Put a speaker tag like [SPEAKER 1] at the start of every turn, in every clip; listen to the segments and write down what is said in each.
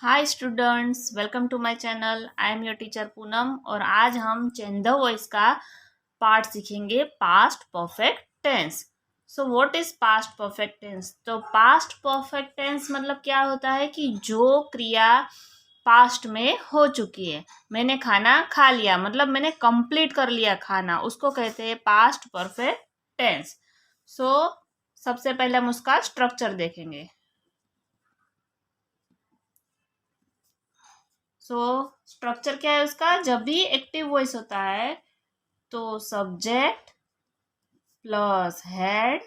[SPEAKER 1] Hi students, welcome to my channel. I am your teacher Poonam और आज हम change the voice का part सीखेंगे, past perfect tense. So what is past perfect tense? तो past perfect tense मतलब क्या होता है कि जो क्रिया पास्ट में हो चुकी है। मैंने खाना खा लिया मतलब मैंने कंप्लीट कर लिया खाना, उसको कहते हैं पास्ट परफेक्ट टेंस। सो सबसे पहले हम उसका स्ट्रक्चर देखेंगे। स्ट्रक्चर क्या है उसका? जब भी एक्टिव वॉइस होता है तो subject plus head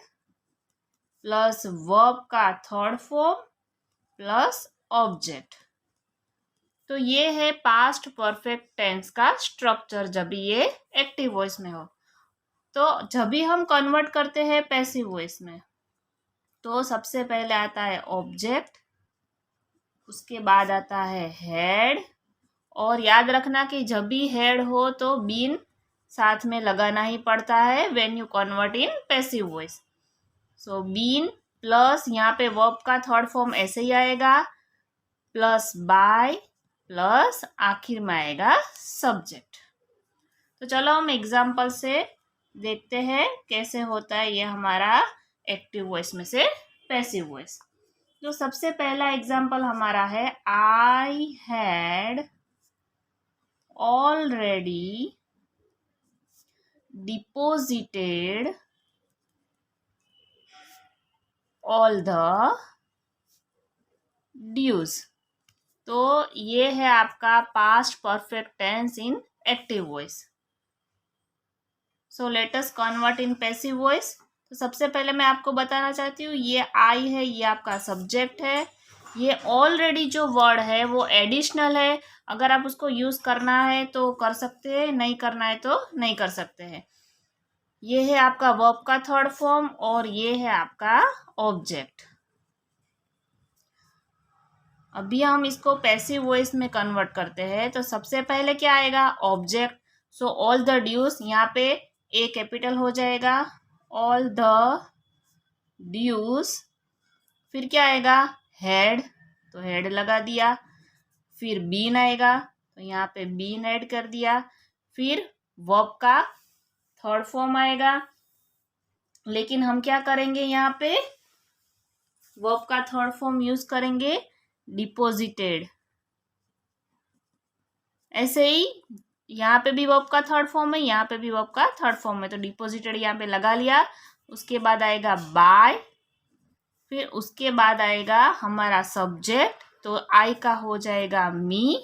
[SPEAKER 1] plus verb का थर्ड फॉर्म प्लस ऑब्जेक्ट। तो ये है पास्ट परफेक्ट टेंस का स्ट्रक्चर जब भी ये एक्टिव वॉइस में हो। तो जब भी हम कन्वर्ट करते हैं पैसिव वॉइस में तो सबसे पहले आता है ऑब्जेक्ट, उसके बाद आता है हेड। और याद रखना कि जब भी हेड हो तो बीन साथ में लगाना ही पड़ता है when you convert in passive voice. So been plus यहाँ पे वर्ब का थर्ड फॉर्म ऐसे ही आएगा, प्लस बाय प्लस आखिर में आएगा सब्जेक्ट। तो चलो हम एग्जाम्पल से देखते हैं कैसे होता है ये हमारा एक्टिव वॉइस में से पैसिव वॉइस। तो सबसे पहला एग्जाम्पल हमारा है, I had already deposited all the dues। तो ये है आपका past perfect tense in active voice. So let us convert in passive voice. तो सबसे पहले मैं आपको बताना चाहती हूँ, ये आई है, ये आपका सब्जेक्ट है। ये ऑलरेडी जो वर्ड है वो एडिशनल है, अगर आप उसको यूज करना है तो कर सकते हैं, नहीं करना है तो नहीं कर सकते हैं। ये है आपका वर्ब का थर्ड फॉर्म और ये है आपका ऑब्जेक्ट। अभी हम इसको पैसिव वॉइस में कन्वर्ट करते हैं तो सबसे पहले क्या आएगा? Object. So all the dues, यहाँ पे ए कैपिटल हो जाएगा, ऑल द ड्यूज। फिर क्या आएगा? हेड, तो हेड लगा दिया। फिर बीन आएगा तो यहाँ पे बीन ऐड कर दिया। फिर वर्ब का थर्ड फॉर्म आएगा, लेकिन हम क्या करेंगे, यहाँ पे वर्ब का थर्ड फॉर्म यूज करेंगे डिपोजिटेड। ऐसे ही यहाँ पे भी वर्ब का थर्ड फॉर्म है, यहाँ पे भी वर्ब का थर्ड फॉर्म है, तो डिपोजिटेड यहाँ पे लगा लिया। उसके बाद आएगा बाय, फिर उसके बाद आएगा हमारा सब्जेक्ट, तो आई का हो जाएगा मी।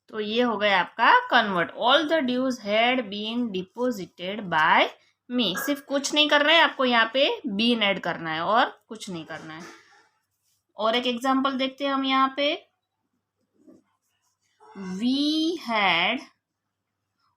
[SPEAKER 1] तो ये हो गया आपका convert. All the dues had been deposited by me. सिर्फ कुछ नहीं कर रहे हैं, आपको यहाँ पे बीन ऐड करना है और कुछ नहीं करना है। और एक एग्जांपल देखते हैं हम यहाँ पे, वी हैड।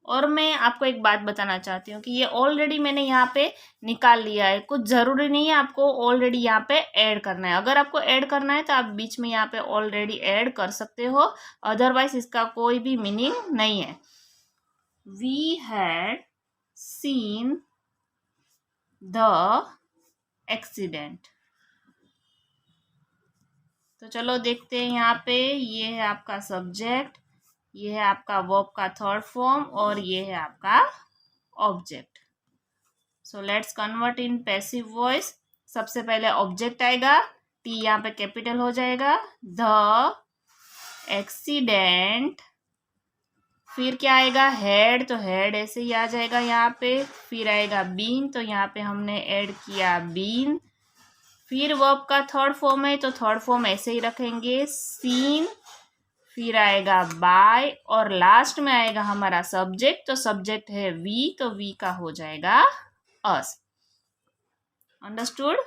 [SPEAKER 1] और मैं आपको एक बात बताना चाहती हूँ कि ये ऑलरेडी मैंने यहाँ पे निकाल लिया है, कुछ ज़रूरी नहीं है आपको ऑलरेडी यहाँ पे ऐड करना है। अगर आपको ऐड करना है तो आप बीच में यहाँ पे ऑलरेडी ऐड कर सकते हो, अदरवाइज इसका कोई भी मीनिंग नहीं है। We had seen the accident. तो चलो देखते हैं यहाँ पे, ये है आपका सब्जेक्ट, ये है आपका वर्ब का थर्ड फॉर्म और ये है आपका object. So let's convert in passive voice. सबसे पहले ऑब्जेक्ट आएगा, टी यहाँ पे कैपिटल हो जाएगा, द एक्सीडेंट। फिर क्या आएगा? हेड, तो हेड ऐसे ही आ जाएगा यहाँ पे। फिर आएगा बीन, तो यहाँ पे हमने ऐड किया बीन। फिर वर्ब का थर्ड फॉर्म है तो थर्ड फॉर्म ऐसे ही रखेंगे, सीन। फिर आएगा बाय और लास्ट में आएगा हमारा सब्जेक्ट, तो सब्जेक्ट है वी, तो वी का हो जाएगा अस। अंडरस्टूड?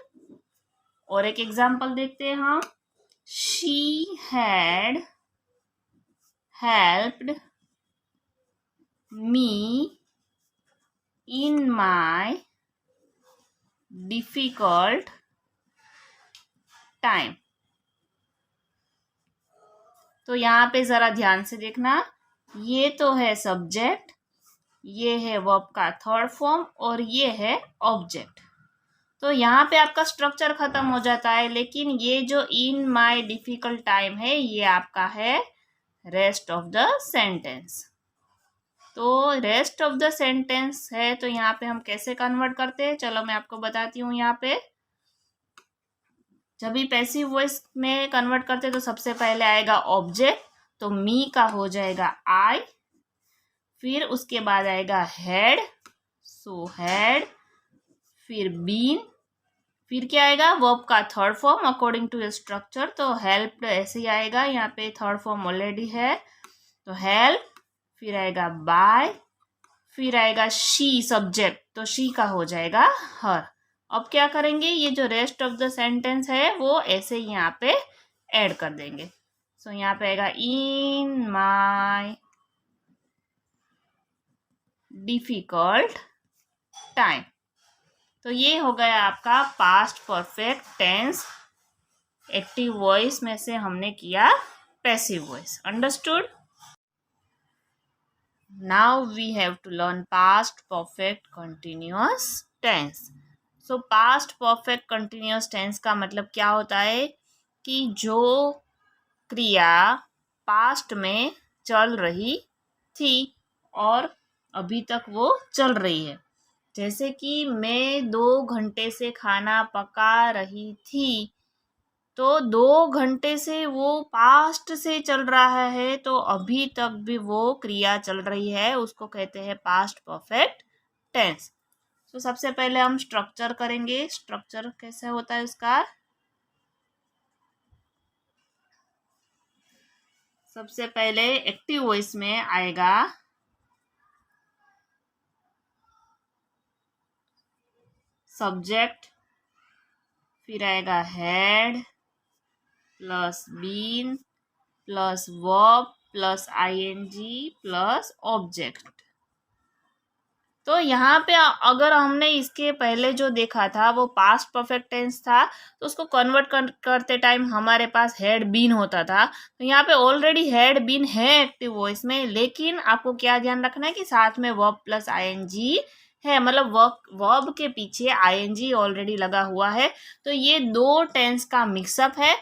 [SPEAKER 1] और एक एग्जांपल देखते हैं हम, she had helped me in my difficult time. तो यहाँ पे जरा ध्यान से देखना, ये तो है सब्जेक्ट, ये है वर्ब का थर्ड फॉर्म और ये है ऑब्जेक्ट। तो यहाँ पे आपका स्ट्रक्चर खत्म हो जाता है, लेकिन ये जो इन माई डिफिकल्ट टाइम है ये आपका है रेस्ट ऑफ द सेंटेंस। तो रेस्ट ऑफ द सेंटेंस है तो यहाँ पे हम कैसे कन्वर्ट करते हैं, चलो मैं आपको बताती हूँ। यहाँ पे जब भी पैसिव वॉइस में कन्वर्ट करते हैं तो सबसे पहले आएगा ऑब्जेक्ट, तो मी का हो जाएगा आई, फिर उसके बाद आएगा हेड, सो हेड, फिर बीन, फिर क्या आएगा वर्ब का third form according to structure, तो हेल्प ऐसे ही आएगा, यहाँ पे थर्ड फॉर्म ऑलरेडी है तो हेल्प, फिर आएगा बाय, फिर आएगा शी सब्जेक्ट, तो शी का हो जाएगा हर। अब क्या करेंगे, ये जो रेस्ट ऑफ द सेंटेंस है वो ऐसे ही यहाँ पे ऐड कर देंगे। सो यहाँ पे आएगा इन माई डिफिकल्ट टाइम। तो ये हो गया आपका past perfect tense. Active voice में से हमने किया passive voice. Understood? Now we have to learn past perfect continuous tense. So past perfect continuous tense का मतलब क्या होता है कि जो क्रिया पास्ट में चल रही थी और अभी तक वो चल रही है। जैसे कि मैं 2 घंटे से खाना पका रही थी, तो 2 घंटे से वो पास्ट से चल रहा है, तो अभी तक भी वो क्रिया चल रही है, उसको कहते हैं पास्ट परफेक्ट टेंस। तो सबसे पहले हम स्ट्रक्चर करेंगे। स्ट्रक्चर कैसे होता है उसका, सबसे पहले एक्टिव वॉइस में आएगा सब्जेक्ट, फिर आएगा had plus been plus verb plus ING plus object. तो यहाँ पे अगर हमने इसके पहले जो देखा था वो पास्ट परफेक्ट टेंस था, तो उसको कन्वर्ट करते टाइम हमारे पास हेड बीन होता था। तो यहाँ पे ऑलरेडी हेड बीन है एक्टिव वॉइस में, लेकिन आपको क्या ध्यान रखना है कि साथ में वर्ब प्लस आईएनजी है, मतलब वर्ब के पीछे आईएनजी ऑलरेडी लगा हुआ है। तो ये 2 टेंस का मिक्सअप है,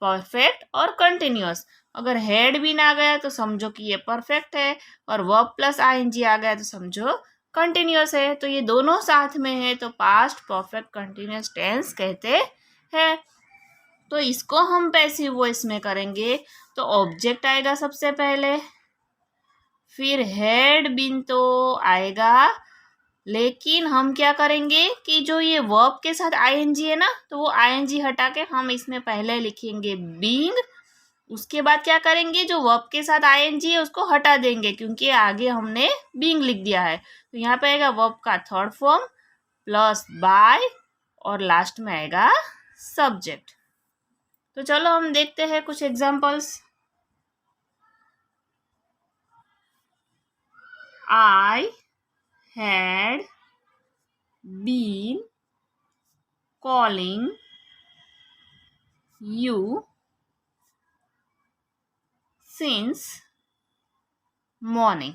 [SPEAKER 1] परफेक्ट और कंटिन्यूअस। अगर हेड बीन आ गया तो समझो कि ये परफेक्ट है, और वर्ब प्लस आईएनजी आ गया तो समझो कंटिन्यूअस है। तो ये दोनों साथ में है तो पास्ट परफेक्ट कंटिन्यूअस टेंस कहते हैं। तो इसको हम पैसिव वॉइस में करेंगे तो ऑब्जेक्ट आएगा सबसे पहले, फिर हेड बीन तो आएगा, लेकिन हम क्या करेंगे कि जो ये वर्ब के साथ आईएनजी है ना, तो वो आईएनजी हटा के हम इसमें पहले लिखेंगे बीइंग। उसके बाद क्या करेंगे, जो वर्ब के साथ आईएनजी है उसको हटा देंगे, क्योंकि आगे हमने बीइंग लिख दिया है। तो यहाँ पे आएगा वर्ब का थर्ड फॉर्म प्लस बाय और लास्ट में आएगा सब्जेक्ट। तो चलो हम देखते हैं कुछ examples. I had been calling you since morning.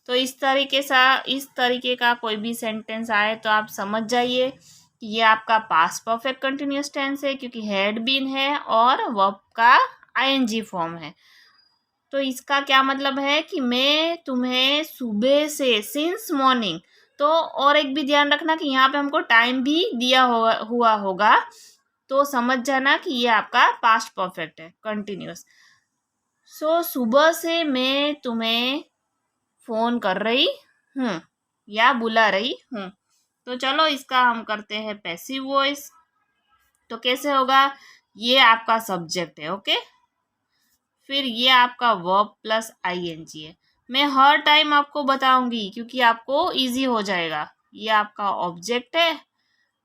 [SPEAKER 1] तो इस तरीके का कोई भी सेंटेंस आए तो आप समझ जाइए कि ये आपका पास्ट परफेक्ट कंटिन्यूअस टेंस है, क्योंकि हैड बीन है और वर्ब का आईएनजी फॉर्म है। तो इसका क्या मतलब है कि मैं तुम्हें सुबह से, सिंस मॉर्निंग। तो और एक भी ध्यान रखना कि यहाँ पे हमको टाइम भी दिया हुआ होगा, तो समझ जाना कि ये आपका पास्ट परफेक्ट है कंटिन्यूअस। सो सुबह से मैं तुम्हें फोन कर रही हूँ या बुला रही हूँ। तो चलो इसका हम करते हैं पैसिव वॉइस। तो कैसे होगा, ये आपका सब्जेक्ट है, ओके, फिर ये आपका वर्ब प्लस आईएनजी है। मैं हर टाइम आपको बताऊंगी क्योंकि आपको इजी हो जाएगा। ये आपका ऑब्जेक्ट है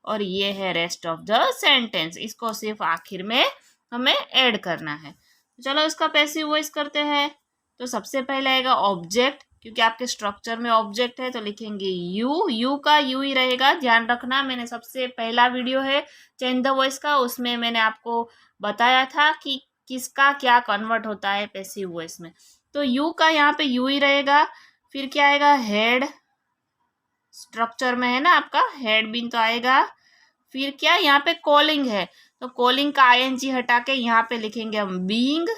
[SPEAKER 1] और ये है रेस्ट ऑफ द सेंटेंस, इसको सिर्फ आखिर में हमें ऐड करना है। चलो इसका पैसिव वॉइस करते हैं। तो सबसे पहले आएगा ऑब्जेक्ट, क्योंकि आपके स्ट्रक्चर में ऑब्जेक्ट है तो लिखेंगे यू का यू ही रहेगा। ध्यान रखना, मैंने सबसे पहला वीडियो है चेंज द वॉइस का, उसमें मैंने आपको बताया था कि किसका क्या कन्वर्ट होता है पैसिव वॉइस में। तो यू का यहाँ पे यू ही रहेगा। फिर क्या आएगा, हेड, स्ट्रक्चर में है ना आपका, हेड बीन तो आएगा। फिर क्या, यहाँ पे कॉलिंग है तो कॉलिंग का आईएनजी हटा के यहाँ पे लिखेंगे हम बीइंग।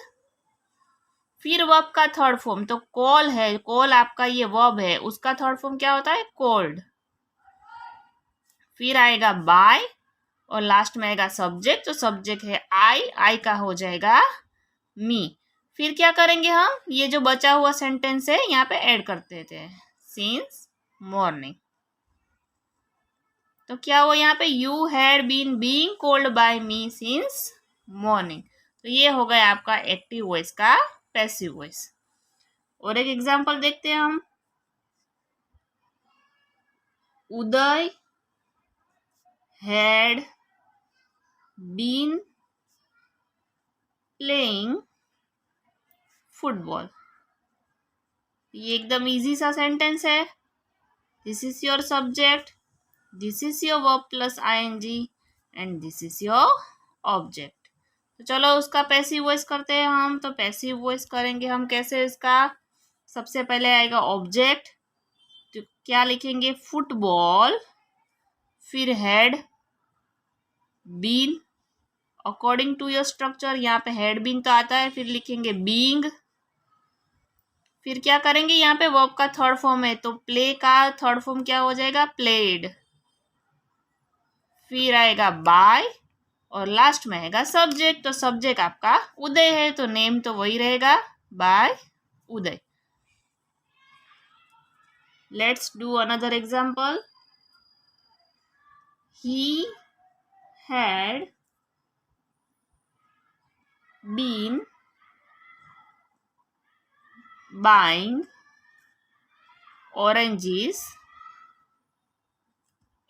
[SPEAKER 1] फिर वर्ब का थर्ड फॉर्म, तो कॉल है, कॉल आपका ये वर्ब है, उसका थर्ड फॉर्म क्या होता है, कॉल्ड। फिर आएगा बाय और लास्ट में आएगा सब्जेक्ट, तो सब्जेक्ट है आई का हो जाएगा मी। फिर क्या करेंगे हम, ये जो बचा हुआ सेंटेंस है यहाँ पे ऐड कर देते हैं, सिंस मॉर्निंग। तो क्या हुआ यहाँ पे, you had been being called by me since morning. तो ये हो गया आपका एक्टिव वॉइस का पैसिव वॉइस। और एक एग्जांपल देखते हैं हम। Uday had been playing football. ये एकदम इजी सा सेंटेंस है। This is your subject, this is your verb plus ING and this is your object. तो चलो उसका पैसिव वॉइस करते हैं हम। तो पैसिव वॉइस करेंगे हम कैसे इसका, सबसे पहले आएगा ऑब्जेक्ट, तो क्या लिखेंगे, फुटबॉल। फिर had been, according to your structure यहाँ पे हेड बीन तो आता है, फिर लिखेंगे बीइंग। फिर क्या करेंगे, यहाँ पे वर्ब का थर्ड फॉर्म है तो प्ले का थर्ड फॉर्म क्या हो जाएगा, प्लेड। फिर आएगा बाय और लास्ट में आएगा सब्जेक्ट, तो सब्जेक्ट आपका उदय है तो नेम तो वही रहेगा, by Uday. Let's do another example. He had been buying oranges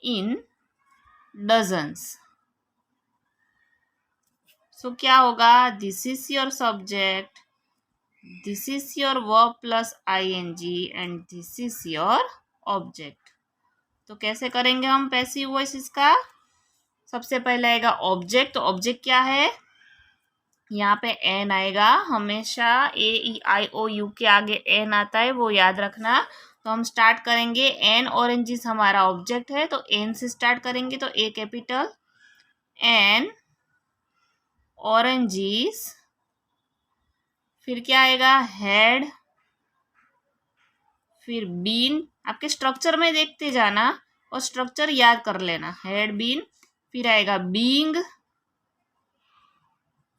[SPEAKER 1] in dozens। सो क्या होगा, this is your subject, this is your verb plus ING and this is your object. तो कैसे करेंगे हम पैसिव वॉइस इसका, सबसे पहले आएगा ऑब्जेक्ट। तो ऑब्जेक्ट क्या है, यहाँ पे एन आएगा, हमेशा ए ई आई ओ यू के आगे एन आता है, वो याद रखना। तो हम स्टार्ट करेंगे, एन ऑरेंजेस हमारा ऑब्जेक्ट है तो एन से स्टार्ट करेंगे, तो ए कैपिटल, एन ऑरेंजेस। फिर क्या आएगा, हेड, फिर बीन। आपके स्ट्रक्चर में देखते जाना और स्ट्रक्चर याद कर लेना, हेड बीन। फिर आएगा बीइंग।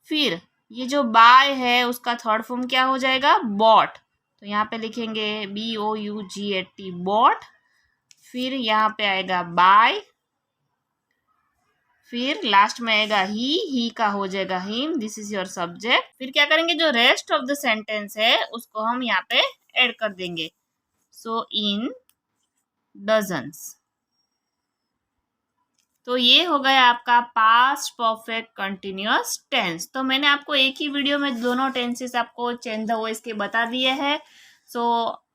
[SPEAKER 1] फिर ये जो बाय है उसका थर्ड फॉर्म क्या हो जाएगा, बॉट। तो यहाँ पे लिखेंगे BOUGHT, बॉट। फिर यहाँ पे आएगा बाय, फिर लास्ट में आएगा ही का हो जाएगा him, this is your subject. फिर क्या करेंगे, जो रेस्ट ऑफ द सेंटेंस है उसको हम यहाँ पे ऐड कर देंगे, सो इन डजन्स। तो ये हो गया आपका पास्ट परफेक्ट कंटिन्यूअस टेंस। तो मैंने आपको एक ही वीडियो में दोनों टेंसेस आपको चेंज द वॉइस के बता दिए हैं। सो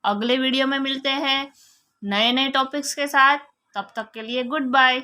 [SPEAKER 1] अगले वीडियो में मिलते हैं नए नए टॉपिक्स के साथ, तब तक के लिए गुड बाय।